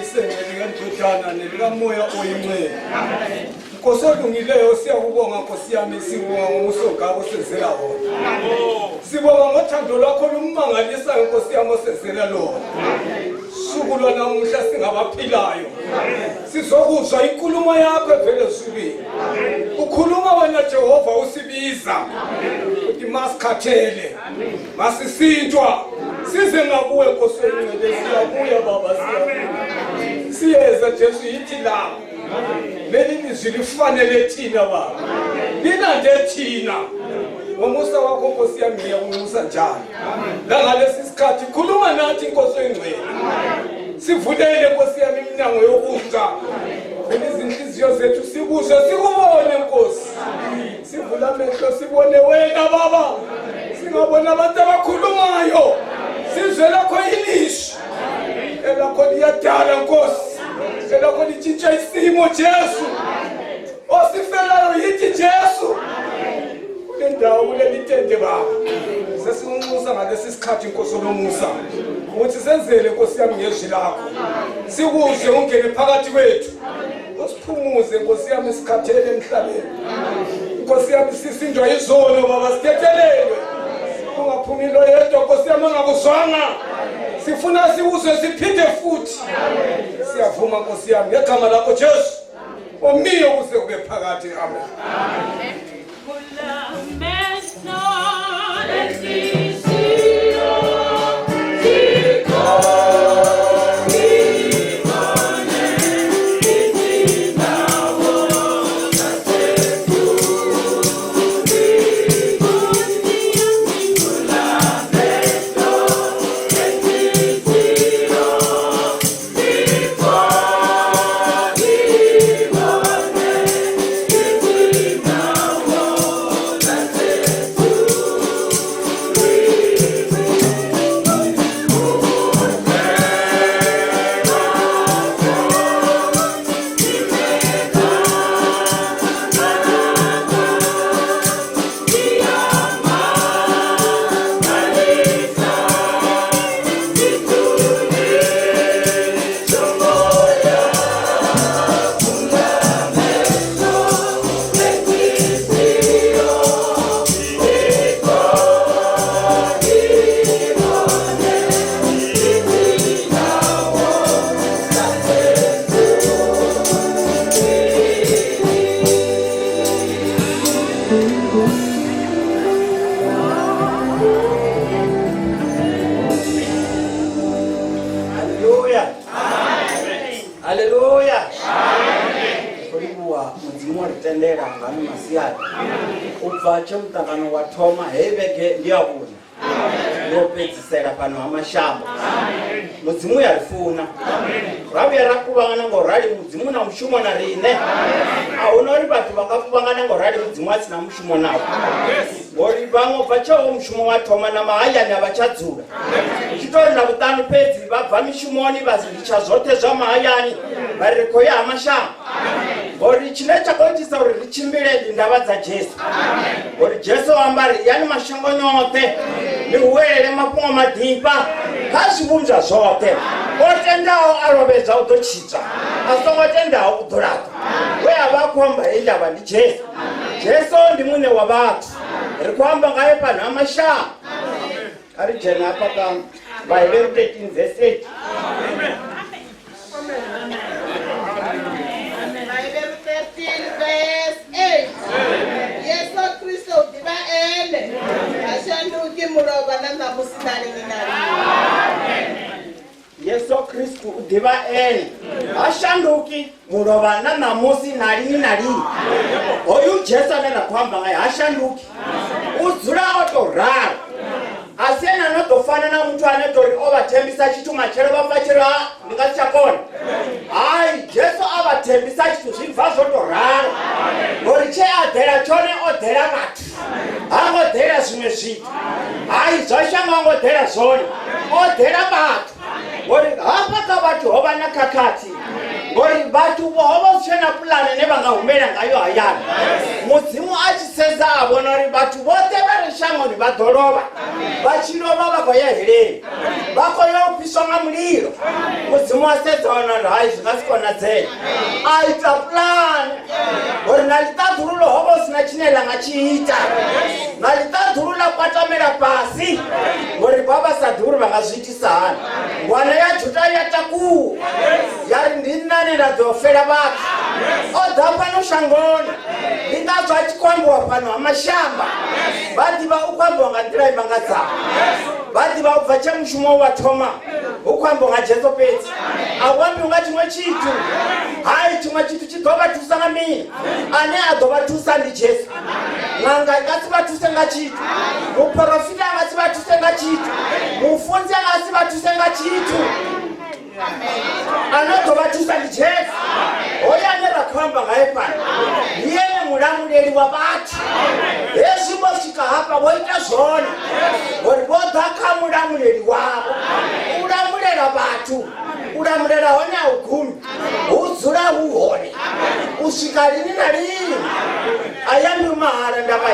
isengeli kanjotana nelikamoya oyimwe. Nkosi olungileyo siyakubonga Nkosi yami sibonga ngomsogabo senzela wona. Sibonga ngothando lwakho lummangalisayo Nkosi yami osenzela lona. Suku lwanamuhla singabaphilayo. Sizokuzwa inkulumo yakho evele ezulwini. Ukhuluma wena Jehova usibiza. Uthi masikhathele. Masisintshwa. Size ngakuwe Nkosi olungile siyabuya baba siyabuya. Siyeza Jesu yithi la. Leli lizwi lifanele thina baba. Lina nje thina. Ngomusa wakho Nkosi yami ngiyakumusa njalo. La ngalesi sikhathi khuluma nathi Nkosi engcwele. Sivulele Nkosi yami iminyango yokuzwa. Izinhliziyo zethu sikuzwe sikubone Nkosi. Sivula amehlo sibone wena baba. Singabona abantu abakhulumayo. Sizwe lakho ilizwi. Elakho liyadala Nkosi. Elakho litshintsha isimo Jesu. Osifelayo yithi Jesu. Lendawo kulelitende baba. Sesinxusa ngalesi sikhathi Nkosi lomusa. Uthi senzele Nkosi yami ngezwi lakho. Sikuzwe ungene phakathi kwethu. Usiphumuze Nkosi yami sikhathele emhlabeni. Nkosi yami sisindwa izono baba sithethelelwe. Ungaphumilo yedwa Nkosi yami angakuzwanga. Sifuna siwuzwe siphinde futhi. Siyavuma Nkosi yami ngegama lakho Jesu. Omiyo kuze kube phakathi. Amen. Amen. Mtangano wa Thoma hebeke ndiyabona yopedzisela pano amashamba mudzimu yarifuna ravi yarakuvangana ngorali mudzimu na mushumo na rine aunori vatu vakakuvangana ngorali mudzimu asina mushumo navo ngori vamwe vachawo mushumo wa Thoma na mahayani avachadzura chitori na kutano pedzi vabva mishumoni vazilicha zote zva mahayani varikoya amashamba ngori chine chakoitisa kuti richimbire ndindava dza Jesu ngori Jesu wambari yani mashango nyote ni uwelele mapungo madhimba kazvibumza zvote otendawo arovedza utochidza asongotendawo kudhorata weyavakuamba endava ndi Jesu Jesu ndi mwine wa vatu rikuamba ngaye panhu amashamba ari jena apa ka Bible 13 verse 8 Yesu Kristu udiva ene ashanduki murova na namusi nalini nalini oyu Jesu anena kwamba ngai ashanduki uzura otorara asena notofanana mtu anetori ovatembisa chituma chero vapachero ndingachakona ai Jesu avatembisa chitu zvibva zvotorara ngori cheadhera chone odhera vatu angodhera zvimwe zvitu ai zvashanga angodhera zvone odhera vatu ngori hapaka vatu hova nakakati ngori vhathu vho tshena pulane ne vha nga humela ngayo hayani. Mudzimu a tshi sedza a vhona uri vhathu vhoṱhe vha re shangoni vha ḓo lovha, vha tshi lovha vha khou ya heleni, vha khou ya u fhiswa nga mulilo. Mudzimu a sedza wana uri hai zwi nga si konadzea, a ita pulane uri na ḽiṱaḓululo ho vha hu si na tshine ḽa nga tshi ita, na ḽiṱaḓulu ḽa kwatamela fhasi ngori vha vha sa ḓivhi uri vha nga zwi itisa hani. Wana ya Juda ya takuwa ya ri ndi nani nda ḓo fela vhathu, o ḓa fhano shangoni. Ndi ngazwo a tshi khou ambiwa fhano ha mashamba, vha ḓivha u khou ambiwa nga nḓila i mangadzaho, vha ḓivha u bva tsha mushumo wa thoma hu khou ambiwa nga Jesu fhedzi, a hu ambiwi nga tshiṅwe tshithu. Hai, tshiṅwe tshithu tshi ḓo vha thusa nga mini? Ane a ḓo vha thusa ndi Jesu. Ṅanga i nga si vha thuse nga tshithu, muprofita a nga si vha thuse nga tshithu, mufunzi a nga si vha thuse nga tshithu. Ano ḓo vha thusa ndi Jesu. Hoyo ane ra khou amba ngae fhano ndi ene mulamuleli wa vhathu. Hezwi vho swika hafha vho ita zwone ngori vho ḓa kha mulamuleli wavho, u lamulela vhathu. U lamulela hone a u gumi, hu dzula hu hone u swika lini na lini. A ya ndi mahala ndavha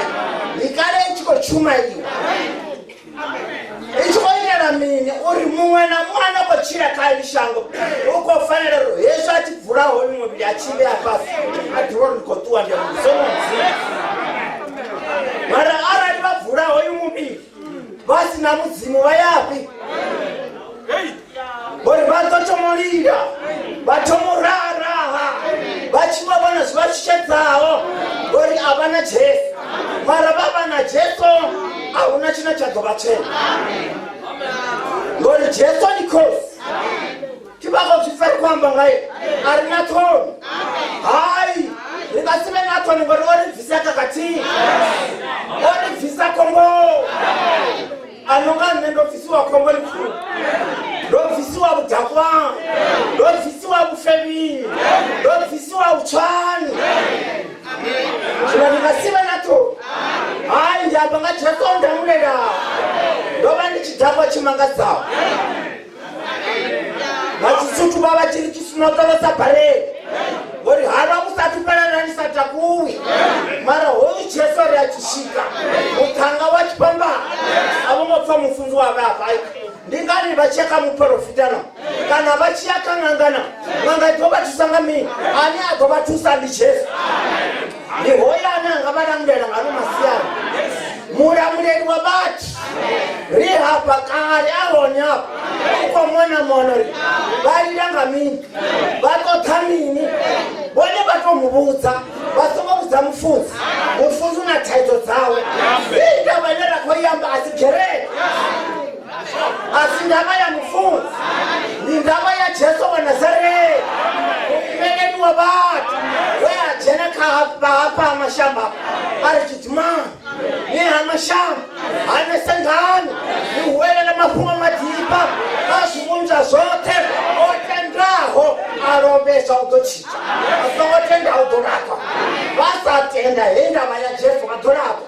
ndi kale i tshi khou shumeliwa, i tshi khou itela mini uri muṅwe na muṅwe a khou tshila kha heḽi shango u khou fanela uri hezwi a tshi bvula hoyu muvhili a tshi vhea fhasi a ḓivha uri ndi khou ṱuwa ndi songo dzima. Mara arali vha bvula hoyu muvhili vha si na mudzimu vha yafhi? Ngori vha ḓo thoma u lila, vha thoma u raha, vha tshi vha vhona zwi vha shushedzaho ngori a vha na Jesu. Mara vha vha na Jesu a hu na tshine tsha ḓo vha tshena ngori Jesu ndi khosi. Thi vha khou zwi fari khou amba ngaye a ri na ṱhoni. Hai, ri nga si vhe na ṱhoni ngori o ri bvisa khakhathini, o ri bvisa khombo. Ano nga nṋe ndo bvisiwa khombo ḽikulu, ndo bvisiwa vhudakwani, ndo bvisiwa vhufevhini, ndo bvisiwa vhutswani. Zwino ndi nga si vhe na ṱhoni. Hai, ndi amba nga Jesu o ndamulelaho, ndo vha ndi tshidakwa tshi mangadzaho. Nga Tshisuthu vha vha tshi ri tshisunoṱolo sa bareli ngori halwa vhu sathu fhelela ni sa takuwi. Mara hoyu Jesu ri a tshi swika muthanga wa tshipambano a vho ngo pfa mufunzi wa vhafha. Ndi ngani vha tshi ya kha muprofita na kana vha tshi ya kha ṅanga na ṅanga i ḓo vha thusa nga mini? Ane a ḓo vha thusa ndi Jesu. Ndi hoyo ane a nga vha lamulela nga ano masiari, mulamuleli wa vhathu. Ri hafha kale a hone hafha u khou mona mona uri vha lila nga mini, vha ṱoḓa mini. Vhone vha tou mu vhudza, vha songo vhudza mufunzi. Mufunzi na thaidzo dzawe. I ndavha ine ra khou i amba a si kereke, a si ndavha ya mufunzi, ndi ndavha ya Jesu wa Nazareti, mumeleli wa vhathu we a dzhena kha hafha ha mashamba a ri tshidimani ni ha mashamba hanesa ngani ni huwelela mafhungo madiba a zwivhunzwa zwoṱhe o tendaho a lovhesa u ḓo tshita, a songo tenda u ḓo lapha. Vha sa tenda hei ndavha ya Jesu vha ḓo lapha.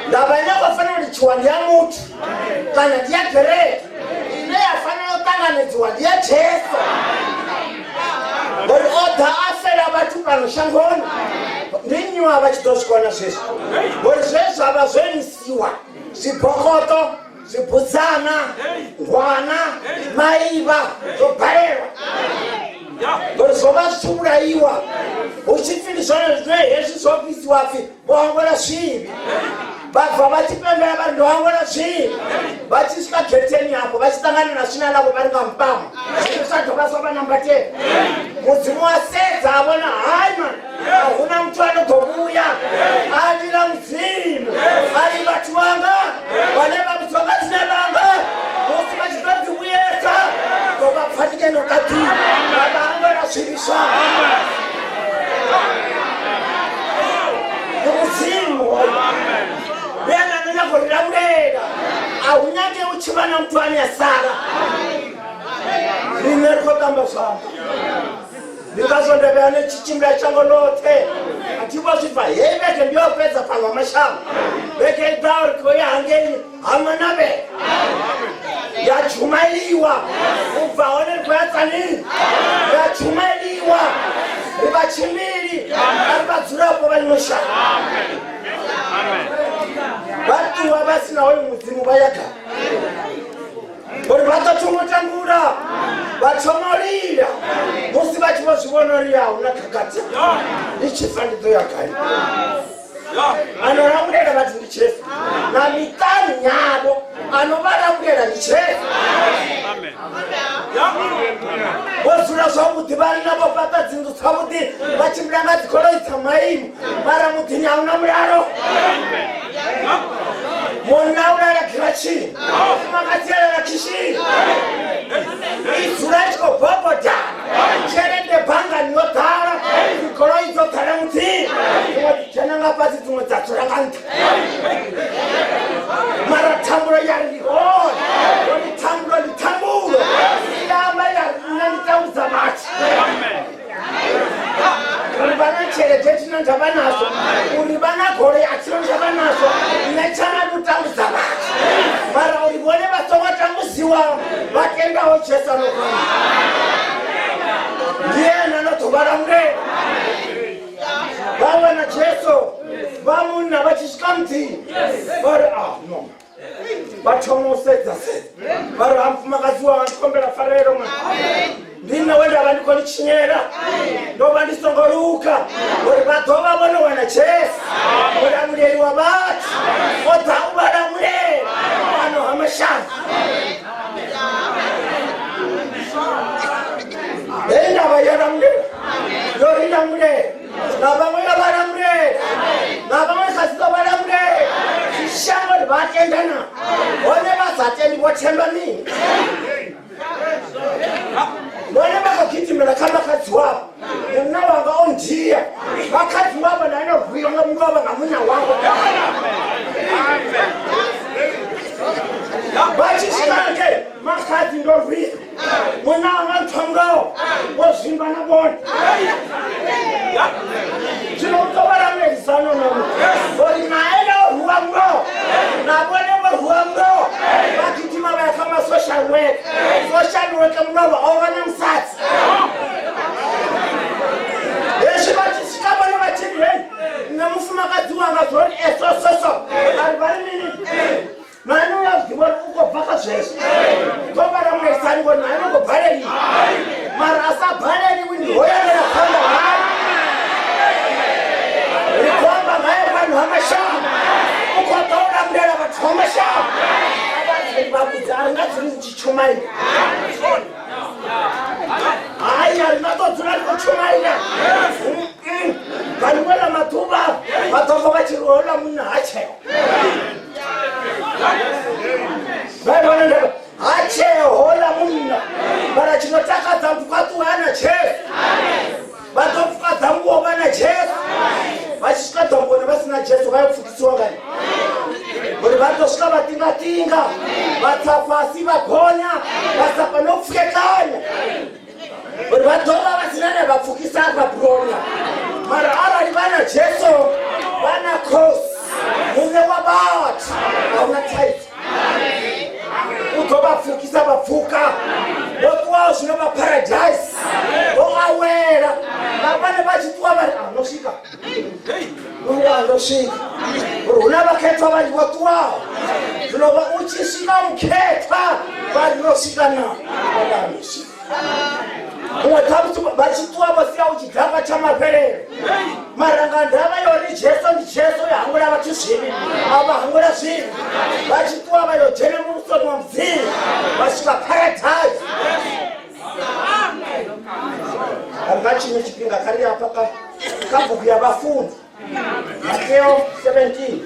Ndavha ine khou fanela u litshiwa ndi ya muthu kana ndi ya kereke, ine ya fanela u ṱanganedziwa ndi ya Jesu ngori o ḓa a fela vhathu fhano shangoni. Ndi nnyi vha tshi ḓo zwikona zwezwi ngori zwezwo a vha zwo imisiwa, zwibokoṱo, zwibudzana, ngwana, maivha zwo balelwa ngori zwo vha zwi tshi vhulaiwa. Hu tshi pfi ndi zwone zwine hezwi zwo bvisiwa pfi vho hangola zwivhi, vha bva vha tshi pembela vha ri ndo hangola zwivhi. Vha tshi swika getheni hafho vha tshi ṱangana na zwina ḽavho vha ri nga mpama zwithu zwa dovha zwa vha nambatela. Mudzimu wa sedza a vhona hai man, a hu na muthu ano ḓo vhuya a lila mudzimu a li vhathu vhanga vhane vha vhudziwa nga dzina ḽanga musi vha tshi ḓo ḓi vhuyedza ḓo vha pfatikeno khaḓini vha vha hangola zwivhi zwavho. Ndi mudzimu hoyo we a nga nyanga u ri lamulela, a hu nyage u tshi vha na muthu ane a sala. Riṋe ri khou tamba zwanḓa, ndi ngazwo ndavha ane tshi tshimbila shango ḽoṱhe a thi vha zwi bva hei vhege ndi yo fhedza fhano ha mashamba beke daur ko yangeni amanabe ya chumaliwa uvaone kwatsani ya chumaliwa ribachimiri arbadzurapo vanosha vatu vavasina hoyo mudzimu vayaga uri vatotongotangura vatomorira musi vachivozvivonoriya una kakati ichifandidzo yakai anoramurera vati ndichefu namitani yavo anovaramurera ndichefu vozvura zvavudi vari navo vata dzinzu dzavudi vachimuranga dzikoroidza maimu varamudhini hauna muraro mona uraragira chii makatiyarara kishii izurachikobhobhodha cherende bhanga ninodhara ikoroidzodhara mudhini dzimwe pasi dzimwe dzatoranganta mara tamburo yarihona onitamburo nitamburo yamba yarinanitambudza mati uri vana cherete tinondava nazvo uri vana gore atinondava nazvo nechananotambudza mati mara uri vone vatongotambuziwa vatendawo jesu anokwana ndiyena anotovaramurera vawana jesu vamunna vachisvika mudhini vari no vatomosedza sedza vari hamufumakadziwa vandikombera farero mwana ndine wenda vandikoni chinyera ndova ndisongoruka uri vadhova vonowana jesu muramureri wavati odza uvaramureri vanohamashanu endava yaramurera yoriramureri navamwe yavaramureri navamwe kasitovaramureri zvishango rivatendana one vazatendi votendwa nini vone vakagidhimira kavakadzi wavo muna wanga ondiya vakadzi wavo nanorwiwa ngamunhu wavo ngamunya wavo vachisvikange makadzi ndorwiwa muna wanga ntomurawo wozvimba navona zvinotovaramedzisano nomu ori naye norwuwamuro navone vorwuwamuro vagidhima vayafamasocial work social work munovo ova nemusatsi ezvi vachisvika vone vachirweni nemufumakadzi wanga zvori esososo ari vari nini nainoyazivona ukobvaka zvesvi tovaramedzisani ngo naye nongobhareri mara asabhareriwi ndihoyarera panda hai rikwamba ngaye vanhu vamashama ukotoramurera vatu vamashama vabudza aringadziri zichichumaira hai haringatodzura rikuchumaira vanivona matuva vatova vachiroona munhu hacheho vaivona hachehola munhu mara chinotakadza mupatuwana jesu vatopfukadza nguova najesu vachisvika dhongoni vasina jesu vaipfukisiwa ngani uri vatosvika vatingatinga vatsafasi vagonya vasapa nokupfekanya uri vatova vasina nevapfukisa vabronya mara arali vana jesu vana kosi mune wabati hauna taiti utovapfukisa vapfuka votuwawo zvinovaparadhaisi voawera vapane vachituwa vari anosvika uri anosvika uri una vaketwa vari votuwawo zvinova uchisvika muketwa vari nosvika navo vaanosvika umwe takuti vachituwa vosiya uchidhaka chamaperere marangandava yori jesu ndi jesu yahangura vachizvivi ava hangura zvivi vachituwa vayojene mumusoni wamudziri vasvika paradise angachine chipinga kari apa kabhuku yavafundi Mateo 17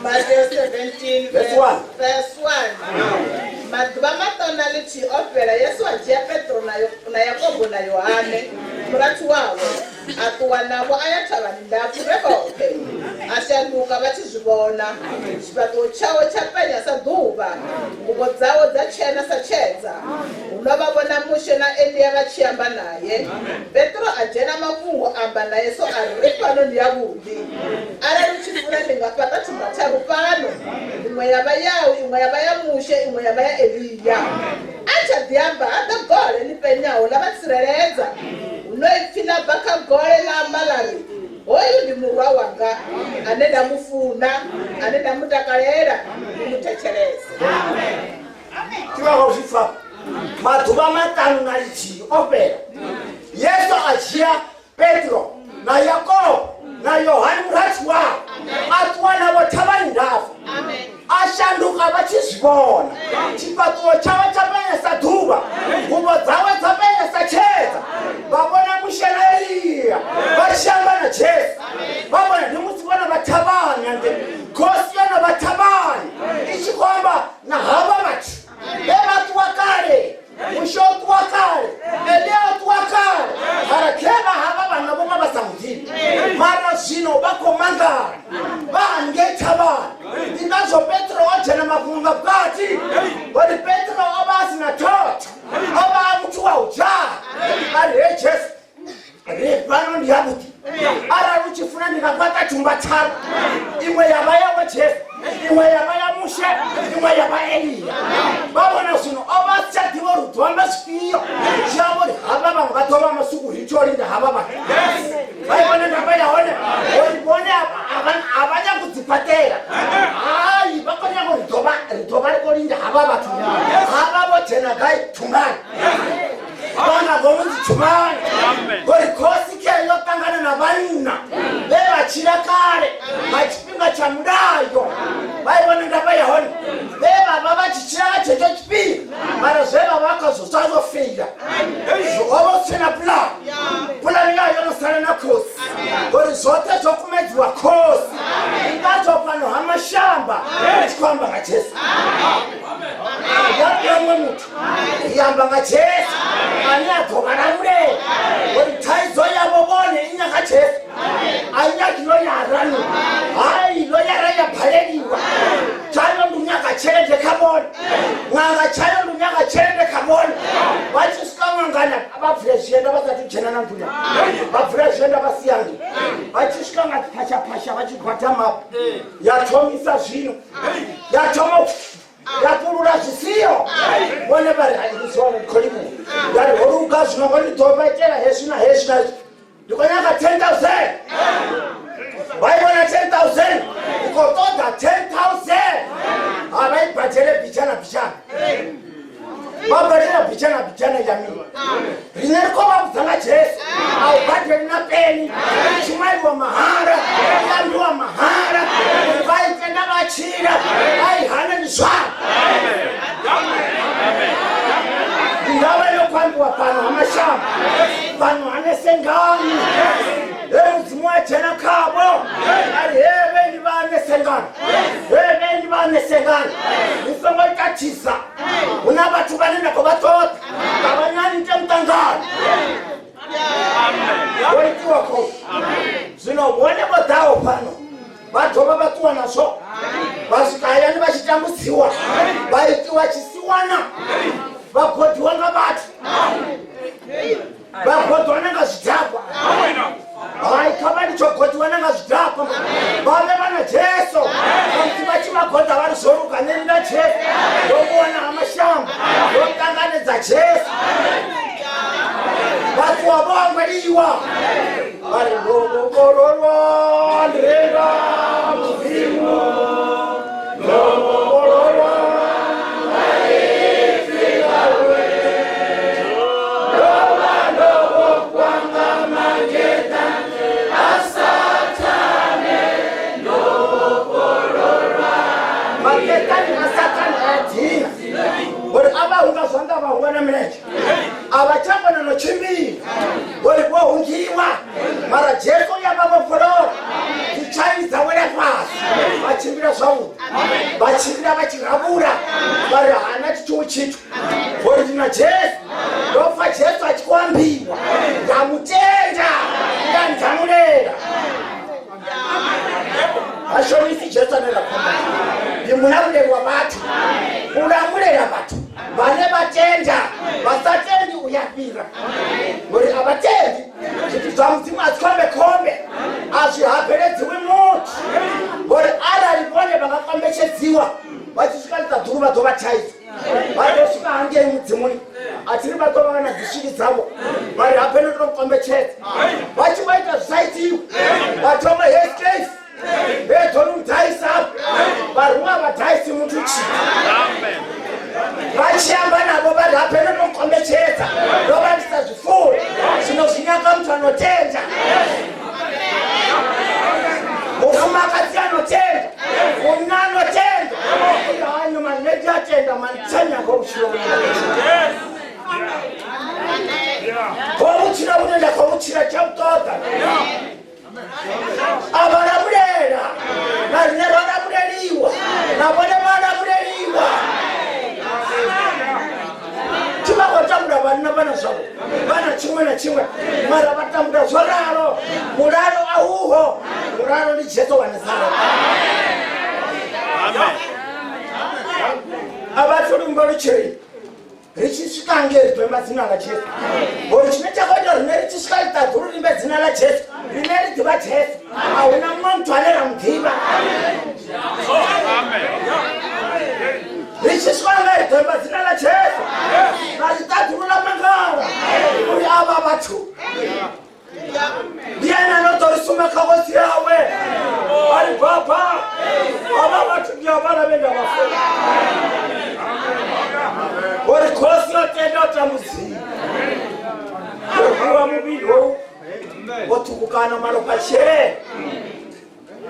Matthew 17 verse 1 mazuva matona lichiopera Yesu achia Petro na Yakobo na Yohane murati wavo atuwa nabo ayathavani ndapfu revoke ashanduka vachizvivona chipatuwo chawo chapenya saduva nguvo dzawo dzachena sachedza unovavona mushe naeliya vachiyamba naye petro ajena mafungo amba naye so ari pano ndiyavudi ari ruchifuna ndingapata chimataru pano imwe yava yawo imwe yava yamushe imwe yava yaeliya achadhiyamba adagole lipenyawo lavatsireledza unoipfila baka gole lamalari hoyu ndi murwa wanga ane ndamufuna ane ndamutakalera ndimutecheleza tivakozvifa madhuva matanu naichi opera yesu achiya petro nayakobo nayohani murati wavo atuwana votavani ndafu ashanduka vachizvivona chipatuwo chavo chapenyesa dhuva nguvo dzavo dzapenyesa chedza vavona mushena eliya vachiyamba najesu vavona ndimusivona vatavani ande gosi yona vatavani ichikomba nahava vati vevatuwa kare mushotuwa kare eliatuwa kare harakeva hava vana voma vasangutini mara zvino vakomangana vangetavani inazvo petro wajena mafunga bwati kuti petro ava asina toto ava amutuwa ujaha ari hejesu ripano ndiyakuti ara ruchifuna ndikabata chumba charo imwe yava yawe jesu imwe yava yamushe imwe yava eliya vavona zvino ava sichadivo rudhombe zvifiyo chiavori hava vanhu vatova masuku richori ndahava vanhu vaivone ndamba yaone oribone havanyakudzipatera hai vakonyako ridhova rikori ndahava vatu hava vojena gai tungani vana vomunzi tumani gorikosi keyotangana navanina vevachira kare vachipinga chamudayo vaivona ndamba yahoni vevava vachichira vachecho chipiri mara zveva vakazosazofira ovosina pulani yayo yonosara nakosi gori zvote zvokumedziwa kosi ingazopano hamashamba chikwamba ngajesu yaamwe mutu yamba ngajesu ani adhokaramure gori taizo yavo vone inyaka jesu ainyaki loyaranu hai loyara yabhaleliwa chayo ndunyaka cherende kamoni mwanga chayo ndunyaka cherende kamoni vachisvikamangana vabvurezvienda vasati jena nandunya vabvurezvienda vasiyangi vachisvikangati pashapasha vachigwatamapo yatomisa zvino yatomo yapurura zvisiyo vone vari haizivana ndikolimu yari horuka zvinongondidhovaitera hezvina hezvina ndikonyaka 10,000 vaivona 10,000 ikotoda 10,000 havaibhajere bhichana vabhajera bhichana yamini rine rikova kudzanga jesu aubhadheri napeni chimwaiwa mahara yambiwa mahara vaitenda vachira aihane nizvaro ndava yokwambiwa pano hamashamba pano hanesengani emudzimu wajena kavo ari hevendi vanesengani isongoitatiza una vatu vanenda kovatota kavanyanite mutangano oitiwa ko zvino voneko dzavo pano vadhova vatuwa nazvo vasvikayani vachitambudziwa vaitiwa chisiwana vagodhiwa ngavatu vagodhiwa nangazvidhakwa haikavanichogodhiwa nangazvidhakwa vave vana jesu kuti vachivagodha vari zoruka nenda jesu vokuona hamashamba votanganidza jesu vatuwa vovangwariwa vari ndovobororwa ndirenda muzimu ndovobororwa avachambana nochimbiri uri vohungiwa mara jesu yavavokorora tichaidza wera pasi vachimbira zvauti vachimbira vachirabura vari hana chichiwo chitu uri ndina jesu ndofa jesu achikwambiwa ndamutenda munamulelwa bathu ulamulela bathu vane vatenda vasatendi uyapira ngori avatendi zviti zva mudzimu azikombekombe azvihapeledziwi muti ngori arali vone vakakombechedziwa vachisvikaridza dhuru vadzovataiza vatosvika hangei mudzimuni atiri vatovanga na dzisviki dzavo vari hapene tomukombechedza vachivaita zvisaitiwa vatoma hescase vetonumudhaisapo varumwa vadhaisi mutuchi vachiamba navo vari hapene tomukombechedza rovandisa zvifuwo zvino zvinyaka mutu anotenda mufumakadzi anotenda munna anotenda hanyu maneti atenda manitsanyanga uchiroa komuchira kunenda komuchira chautoda avaramurera narine varamureriwa navone varamureriwa chivakotambura vanina vana zvavo vana chimwe na chimwe mwari avatambura zvoraro muraro auho muraro ni Jesu wanazareta avaturi mboricheri richisvika ngeri pemba dzina la Jesu ngori chine chakoita rine richisvika litadhuru rimbe dzina la Jesu rine ridiva Jesu hauna mumwe muthu anera mudiva richisvika ngeri pemba dzina la Jesu nalitadhuru lamangara uri ava vathu ndiani anotorisuma kakosi yawe ari baba ava vathu ndiyavana venda vafuna uri kosi yotenda utamuziva wekuva muviri wou wotukukana malokachere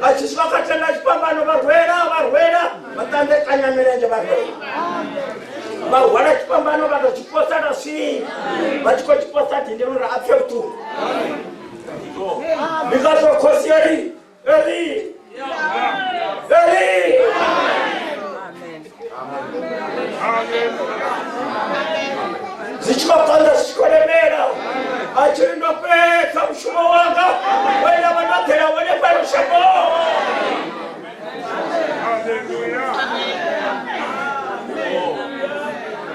achisvika katenda chipambano varwera vatandekanya mirenje varwara chipambano vatochiposata svii vachikochiposati ndinora apfeutu ndikatokosi eri zichikokonza zvichikolemera achiri ndopedza mushumo wanga wena vanogera wene kwerushako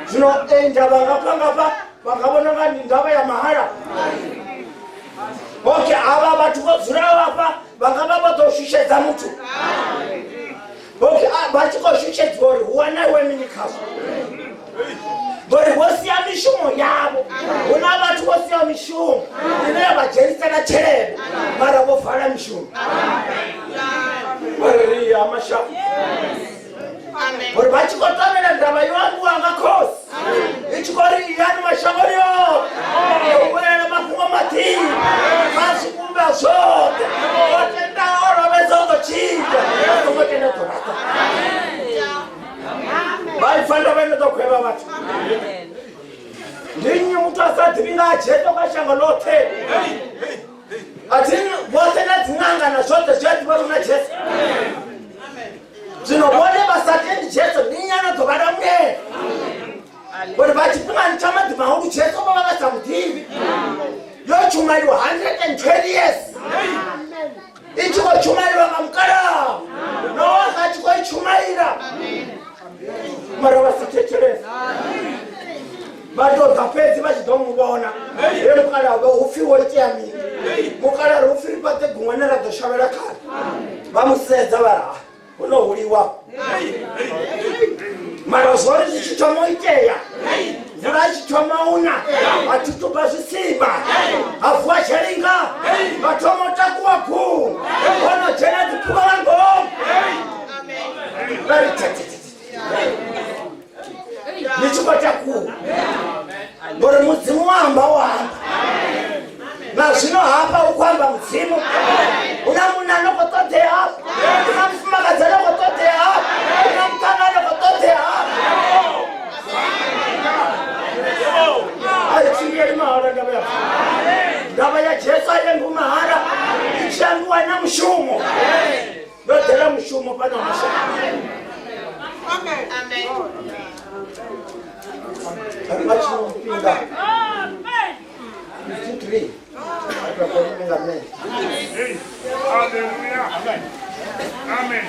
zvinoenda vangapangapa vakavonanga ndindava yamahara oke ava vatu kozuravafa vangava vatoshushedza mutu oke vachikoshushedziwa uri huwanai weminikazo ngori vosiya mishumo yavo una vatu vosiya mishumo inoyavajerisana chereve mara vovhara mishumo mariya amashavu ngori vachikotomera ndava iwangu wangakosi ichikori iyani mashangoriyo uwera mafungo matiri masikumba zvote otenda orovezongochita ongotenda torata vaifanda vainotokweva vatu ndinyi mutu asadhivinga ajeto kashanga lote atini vose nadzin'angana zvote zveti varuna Jesu zvino vone vasatendi Jesu ndinyi anodhovara mune kuti vachipingani chamadhima huru Jesu vavavasamudivi yochumaiwa 120 years ichikochumaiwa ngamukara nowakachikoichumaira mara vasitecheresa vadodha pedzi vachidomuvona emukara ufiwo itiyamini mukara rufiri pate gumwe neradoshavera kare vamusedza vara unohuliwa mara zvori zvichitomoiteya mvura ichitomauna vatitupa zvisimba hafu vacharinga vatomotakuwa ku vanojena dzipuka vangomu nichikotakuwa ngori mudzimu wahamba wahamba nazvino hapa ukwamba mudzimu una munhu anokotote hapa una mufumakadzi anokotote hapa una mukana anokotote hapa aichingeri mahara ndava ya Jesu ayengu mahara ichanguwa namushumo ndodhera mushumo pana masha vachinompinga 53 Amen. Hallelujah. Amen. Amen.